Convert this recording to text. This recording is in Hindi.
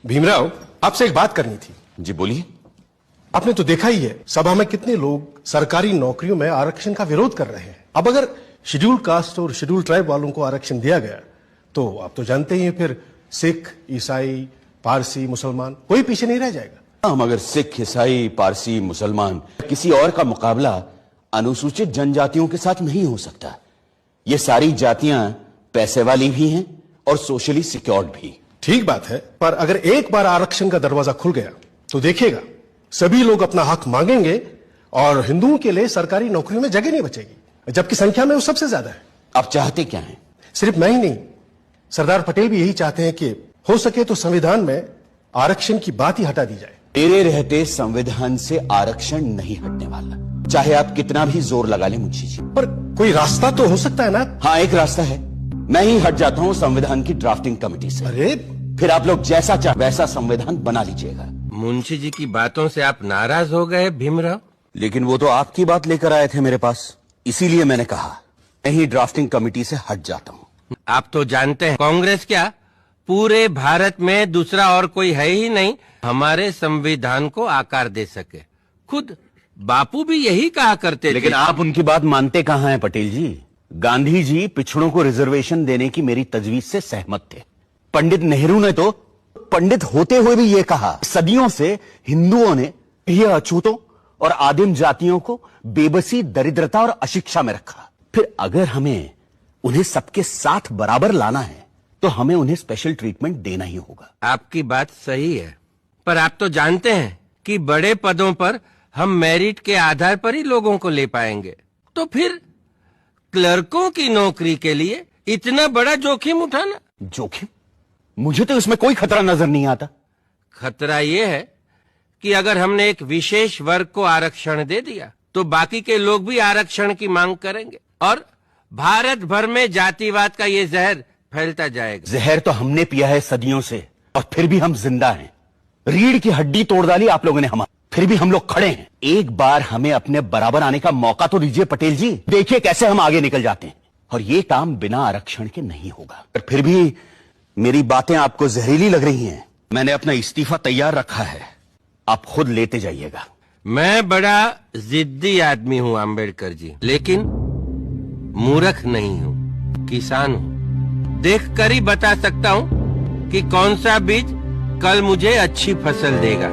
भीमराव, आपसे एक बात करनी थी। जी बोलिए। आपने तो देखा ही है सभा में कितने लोग सरकारी नौकरियों में आरक्षण का विरोध कर रहे हैं। अब अगर शेड्यूल कास्ट और शेड्यूल ट्राइब वालों को आरक्षण दिया गया तो आप तो जानते ही हैं फिर सिख, ईसाई, पारसी, मुसलमान कोई पीछे नहीं रह जाएगा। मगर सिख, ईसाई, पारसी, मुसलमान किसी और का मुकाबला अनुसूचित जनजातियों के साथ नहीं हो सकता। ये सारी जातियां पैसे वाली भी हैं और सोशली सिक्योर्ड भी। ठीक बात है, पर अगर एक बार आरक्षण का दरवाजा खुल गया तो देखिएगा सभी लोग अपना हक मांगेंगे और हिंदुओं के लिए सरकारी नौकरियों में जगह नहीं बचेगी, जबकि संख्या में वो सबसे ज्यादा है। आप चाहते क्या हैं? सिर्फ मैं ही नहीं, सरदार पटेल भी यही चाहते हैं कि हो सके तो संविधान में आरक्षण की बात ही हटा दी जाए। मेरे रहते संविधान से आरक्षण नहीं हटने वाला, चाहे आप कितना भी जोर लगा लें मुंशी जी। पर कोई रास्ता तो हो सकता है ना? हाँ, एक रास्ता है। मैं ही हट जाता हूं संविधान की ड्राफ्टिंग कमेटी से। अरे फिर आप लोग जैसा चाहे वैसा संविधान बना लीजिएगा। मुंशी जी की बातों से आप नाराज हो गए भीमराव? लेकिन वो तो आपकी बात लेकर आए थे मेरे पास, इसीलिए मैंने कहा मैं ही ड्राफ्टिंग कमेटी से हट जाता हूं। आप तो जानते हैं कांग्रेस क्या पूरे भारत में दूसरा और कोई है ही नहीं हमारे संविधान को आकार दे सके। खुद बापू भी यही कहा करते थे। लेकिन आप उनकी बात मानते कहां हैं पटेल जी? गांधी जी पिछड़ों को रिजर्वेशन देने की मेरी तजवीज से सहमत थे। पंडित नेहरू ने तो पंडित होते हुए भी ये कहा, सदियों से हिंदुओं ने ये अछूतों और आदिम जातियों को बेबसी, दरिद्रता और अशिक्षा में रखा। फिर अगर हमें उन्हें सबके साथ बराबर लाना है तो हमें उन्हें स्पेशल ट्रीटमेंट देना ही होगा। आपकी बात सही है, पर आप तो जानते हैं कि बड़े पदों पर हम मेरिट के आधार पर ही लोगों को ले पाएंगे। तो फिर क्लर्कों की नौकरी के लिए इतना बड़ा जोखिम उठाना? जोखिम? मुझे तो इसमें कोई खतरा नजर नहीं आता। खतरा यह है कि अगर हमने एक विशेष वर्ग को आरक्षण दे दिया तो बाकी के लोग भी आरक्षण की मांग करेंगे और भारत भर में जातिवाद का ये जहर फैलता जाएगा। जहर तो हमने पिया है सदियों से और फिर भी हम जिंदा हैं। रीढ़ की हड्डी तोड़ डाली आप लोगों ने हमारी, फिर भी हम लोग खड़े हैं। एक बार हमें अपने बराबर आने का मौका तो दीजिए पटेल जी, देखिए कैसे हम आगे निकल जाते हैं। और ये काम बिना आरक्षण के नहीं होगा। पर फिर भी मेरी बातें आपको जहरीली लग रही हैं। मैंने अपना इस्तीफा तैयार रखा है, आप खुद लेते जाइएगा। मैं बड़ा जिद्दी आदमी हूं अंबेडकर जी, लेकिन मूर्ख नहीं हूं, किसान हूं। देखकर ही बता सकता हूं कि कौन सा बीज कल मुझे अच्छी फसल देगा।